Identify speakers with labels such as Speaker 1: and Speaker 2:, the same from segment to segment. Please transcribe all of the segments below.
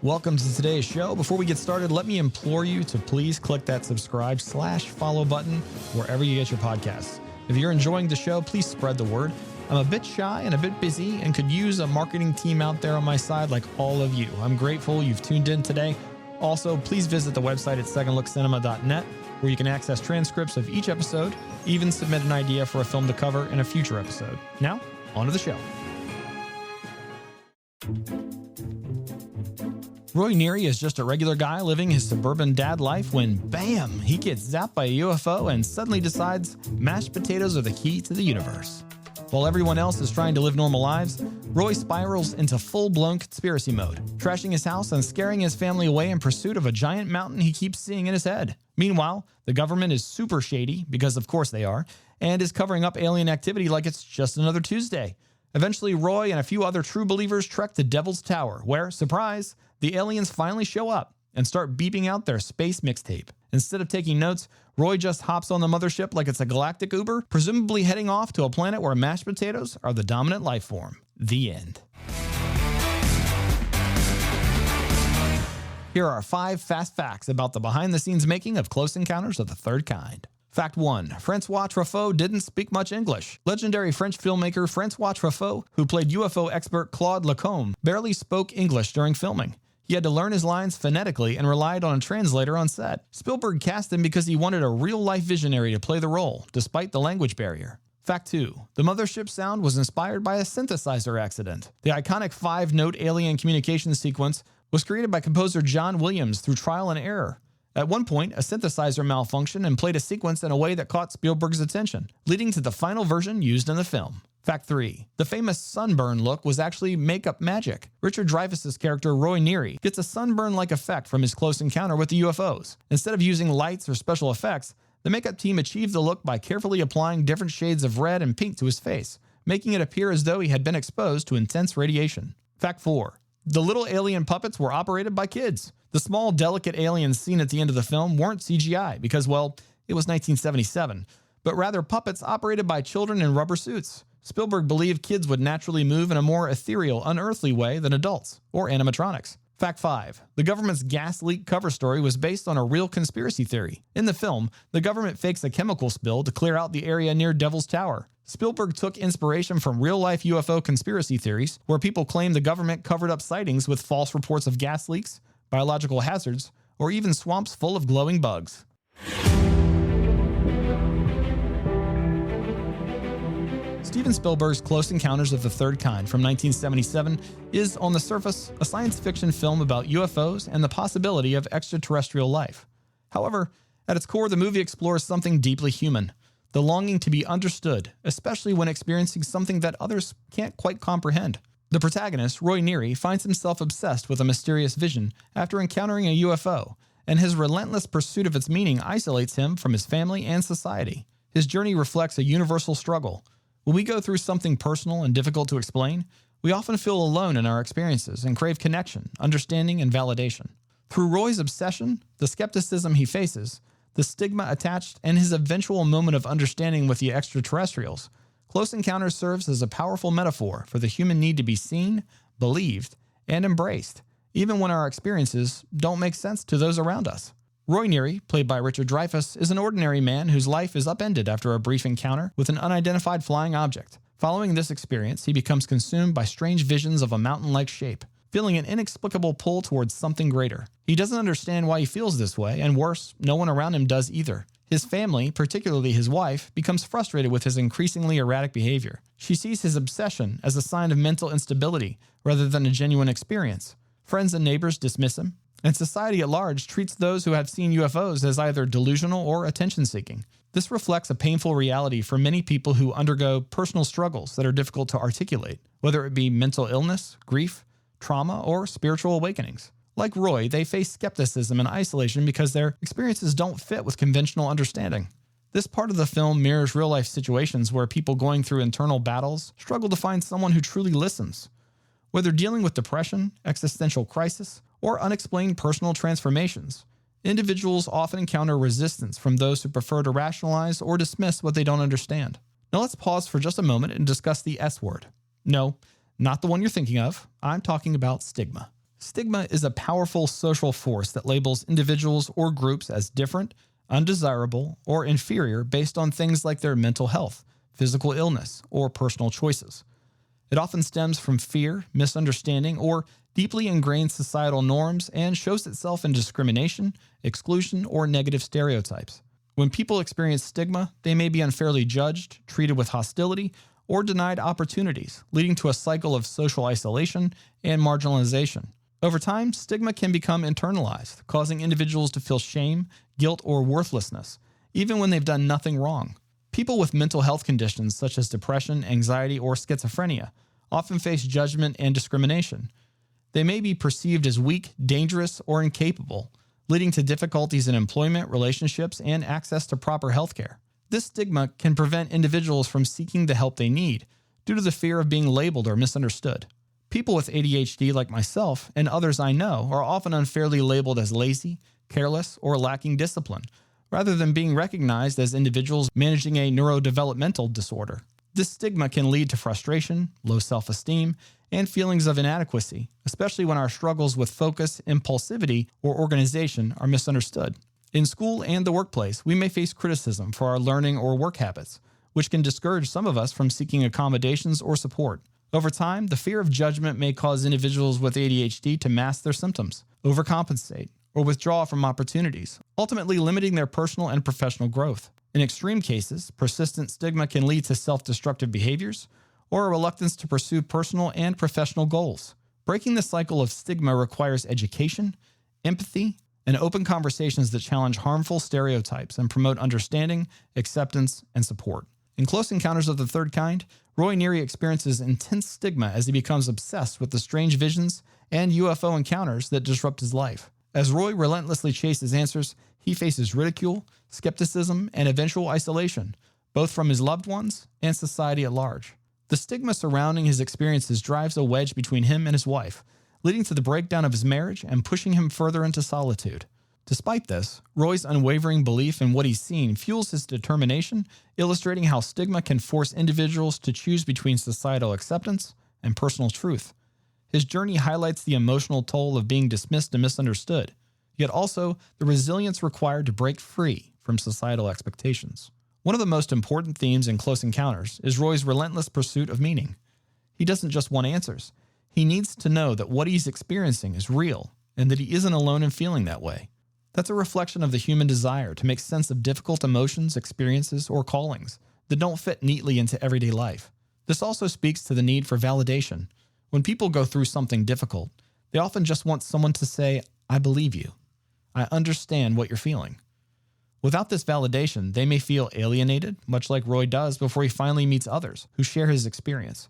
Speaker 1: Welcome to today's show. Before we get started, let me implore you to please click that subscribe/follow button wherever you get your podcasts. If you're enjoying the show, please spread the word. I'm a bit shy and a bit busy and could use a marketing team out there on my side like all of you. I'm grateful you've tuned in today. Also, please visit the website at secondlookcinema.net where you can access transcripts of each episode, even submit an idea for a film to cover in a future episode. Now, on to the show. Roy Neary is just a regular guy living his suburban dad life when, bam, he gets zapped by a UFO and suddenly decides mashed potatoes are the key to the universe. While everyone else is trying to live normal lives, Roy spirals into full-blown conspiracy mode, trashing his house and scaring his family away in pursuit of a giant mountain he keeps seeing in his head. Meanwhile, the government is super shady, because of course they are, and is covering up alien activity like it's just another Tuesday. Eventually, Roy and a few other true believers trek to Devil's Tower, where, surprise, the aliens finally show up and start beeping out their space mixtape. Instead of taking notes, Roy just hops on the mothership like it's a galactic Uber, presumably heading off to a planet where mashed potatoes are the dominant life form. The end. Here are 5 fast facts about the behind-the-scenes making of Close Encounters of the Third Kind. Fact 1. Francois Truffaut didn't speak much English. Legendary French filmmaker Francois Truffaut, who played UFO expert Claude Lacombe, barely spoke English during filming. He had to learn his lines phonetically and relied on a translator on set. Spielberg cast him because he wanted a real-life visionary to play the role, despite the language barrier. Fact 2. The mothership sound was inspired by a synthesizer accident. The iconic 5-note alien communication sequence was created by composer John Williams through trial and error. At one point, a synthesizer malfunctioned and played a sequence in a way that caught Spielberg's attention, leading to the final version used in the film. Fact 3. The famous sunburn look was actually makeup magic. Richard Dreyfuss's character Roy Neary gets a sunburn-like effect from his close encounter with the UFOs. Instead of using lights or special effects, the makeup team achieved the look by carefully applying different shades of red and pink to his face, making it appear as though he had been exposed to intense radiation. Fact 4. The little alien puppets were operated by kids. The small, delicate aliens seen at the end of the film weren't CGI because, well, it was 1977, but rather puppets operated by children in rubber suits. Spielberg believed kids would naturally move in a more ethereal, unearthly way than adults, or animatronics. Fact 5. The government's gas leak cover story was based on a real conspiracy theory. In the film, the government fakes a chemical spill to clear out the area near Devil's Tower. Spielberg took inspiration from real-life UFO conspiracy theories, where people claim the government covered up sightings with false reports of gas leaks, biological hazards, or even swamps full of glowing bugs. Steven Spielberg's Close Encounters of the Third Kind from 1977 is, on the surface, a science fiction film about UFOs and the possibility of extraterrestrial life. However, at its core, the movie explores something deeply human, the longing to be understood, especially when experiencing something that others can't quite comprehend. The protagonist, Roy Neary, finds himself obsessed with a mysterious vision after encountering a UFO, and his relentless pursuit of its meaning isolates him from his family and society. His journey reflects a universal struggle. When we go through something personal and difficult to explain, we often feel alone in our experiences and crave connection, understanding, and validation. Through Roy's obsession, the skepticism he faces, the stigma attached, and his eventual moment of understanding with the extraterrestrials, Close Encounters serves as a powerful metaphor for the human need to be seen, believed, and embraced, even when our experiences don't make sense to those around us. Roy Neary, played by Richard Dreyfuss, is an ordinary man whose life is upended after a brief encounter with an unidentified flying object. Following this experience, he becomes consumed by strange visions of a mountain-like shape, feeling an inexplicable pull towards something greater. He doesn't understand why he feels this way, and worse, no one around him does either. His family, particularly his wife, becomes frustrated with his increasingly erratic behavior. She sees his obsession as a sign of mental instability rather than a genuine experience. Friends and neighbors dismiss him, and society at large treats those who have seen UFOs as either delusional or attention-seeking. This reflects a painful reality for many people who undergo personal struggles that are difficult to articulate, whether it be mental illness, grief, trauma, or spiritual awakenings. Like Roy, they face skepticism and isolation because their experiences don't fit with conventional understanding. This part of the film mirrors real-life situations where people going through internal battles struggle to find someone who truly listens. Whether dealing with depression, existential crisis, or unexplained personal transformations, individuals often encounter resistance from those who prefer to rationalize or dismiss what they don't understand. Now let's pause for just a moment and discuss the S word. No, not the one you're thinking of. I'm talking about stigma. Stigma is a powerful social force that labels individuals or groups as different, undesirable, or inferior based on things like their mental health, physical illness, or personal choices. It often stems from fear, misunderstanding, or deeply ingrained societal norms and shows itself in discrimination, exclusion, or negative stereotypes. When people experience stigma, they may be unfairly judged, treated with hostility, or denied opportunities, leading to a cycle of social isolation and marginalization. Over time, stigma can become internalized, causing individuals to feel shame, guilt, or worthlessness, even when they've done nothing wrong. People with mental health conditions such as depression, anxiety, or schizophrenia often face judgment and discrimination. They may be perceived as weak, dangerous, or incapable, leading to difficulties in employment, relationships, and access to proper health care. This stigma can prevent individuals from seeking the help they need due to the fear of being labeled or misunderstood. People with ADHD like myself and others I know are often unfairly labeled as lazy, careless, or lacking discipline, rather than being recognized as individuals managing a neurodevelopmental disorder. This stigma can lead to frustration, low self-esteem, and feelings of inadequacy, especially when our struggles with focus, impulsivity, or organization are misunderstood. In school and the workplace, we may face criticism for our learning or work habits, which can discourage some of us from seeking accommodations or support. Over time, the fear of judgment may cause individuals with ADHD to mask their symptoms, overcompensate, or withdraw from opportunities, ultimately limiting their personal and professional growth. In extreme cases, persistent stigma can lead to self-destructive behaviors or a reluctance to pursue personal and professional goals. Breaking the cycle of stigma requires education, empathy, and open conversations that challenge harmful stereotypes and promote understanding, acceptance, and support. In Close Encounters of the Third Kind, Roy Neary experiences intense stigma as he becomes obsessed with the strange visions and UFO encounters that disrupt his life. As Roy relentlessly chases answers, he faces ridicule, skepticism, and eventual isolation, both from his loved ones and society at large. The stigma surrounding his experiences drives a wedge between him and his wife, leading to the breakdown of his marriage and pushing him further into solitude. Despite this, Roy's unwavering belief in what he's seen fuels his determination, illustrating how stigma can force individuals to choose between societal acceptance and personal truth. His journey highlights the emotional toll of being dismissed and misunderstood, yet also the resilience required to break free from societal expectations. One of the most important themes in Close Encounters is Roy's relentless pursuit of meaning. He doesn't just want answers. He needs to know that what he's experiencing is real and that he isn't alone in feeling that way. That's a reflection of the human desire to make sense of difficult emotions, experiences, or callings that don't fit neatly into everyday life. This also speaks to the need for validation. When people go through something difficult, they often just want someone to say, "I believe you. I understand what you're feeling." Without this validation, they may feel alienated, much like Roy does before he finally meets others who share his experience.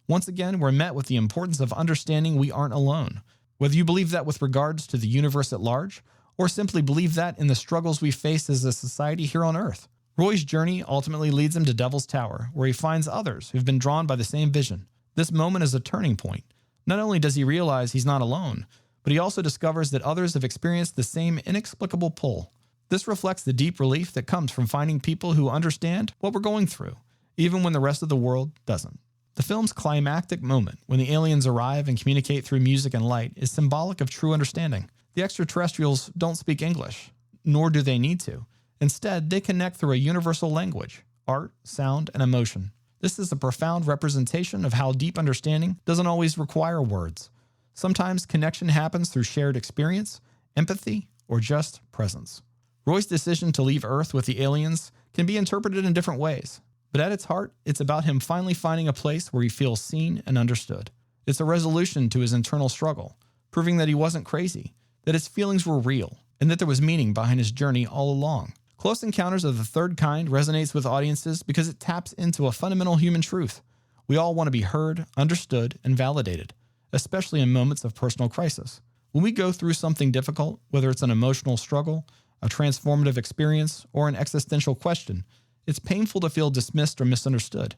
Speaker 1: Once again, we're met with the importance of understanding we aren't alone. Whether you believe that with regards to the universe at large, or simply believe that in the struggles we face as a society here on Earth. Roy's journey ultimately leads him to Devil's Tower, where he finds others who've been drawn by the same vision. This moment is a turning point. Not only does he realize he's not alone, but he also discovers that others have experienced the same inexplicable pull. This reflects the deep relief that comes from finding people who understand what we're going through, even when the rest of the world doesn't. The film's climactic moment, when the aliens arrive and communicate through music and light, is symbolic of true understanding. The extraterrestrials don't speak English, nor do they need to. Instead, they connect through a universal language, art, sound, and emotion. This is a profound representation of how deep understanding doesn't always require words. Sometimes connection happens through shared experience, empathy, or just presence. Roy's decision to leave Earth with the aliens can be interpreted in different ways, but at its heart, it's about him finally finding a place where he feels seen and understood. It's a resolution to his internal struggle, proving that he wasn't crazy, that his feelings were real, and that there was meaning behind his journey all along. Close Encounters of the Third Kind resonates with audiences because it taps into a fundamental human truth. We all want to be heard, understood, and validated, especially in moments of personal crisis. When we go through something difficult, whether it's an emotional struggle, a transformative experience, or an existential question, it's painful to feel dismissed or misunderstood.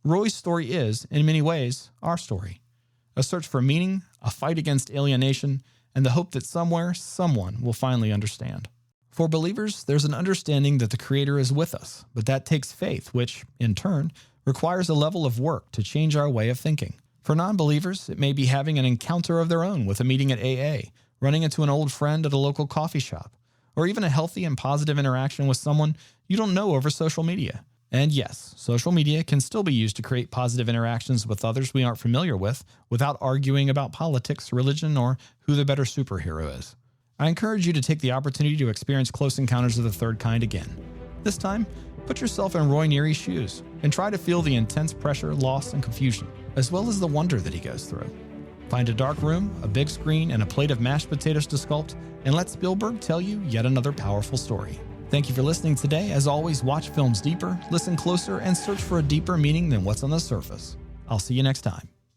Speaker 1: Roy's story is, in many ways, our story. A search for meaning, a fight against alienation, and the hope that somewhere, someone will finally understand. For believers, there's an understanding that the Creator is with us, but that takes faith, which, in turn, requires a level of work to change our way of thinking. For non-believers, it may be having an encounter of their own with a meeting at AA, running into an old friend at a local coffee shop, or even a healthy and positive interaction with someone you don't know over social media. And yes, social media can still be used to create positive interactions with others we aren't familiar with without arguing about politics, religion, or who the better superhero is. I encourage you to take the opportunity to experience Close Encounters of the Third Kind again. This time, put yourself in Roy Neary's shoes and try to feel the intense pressure, loss, and confusion, as well as the wonder that he goes through. Find a dark room, a big screen, and a plate of mashed potatoes to sculpt, and let Spielberg tell you yet another powerful story. Thank you for listening today. As always, watch films deeper, listen closer, and search for a deeper meaning than what's on the surface. I'll see you next time.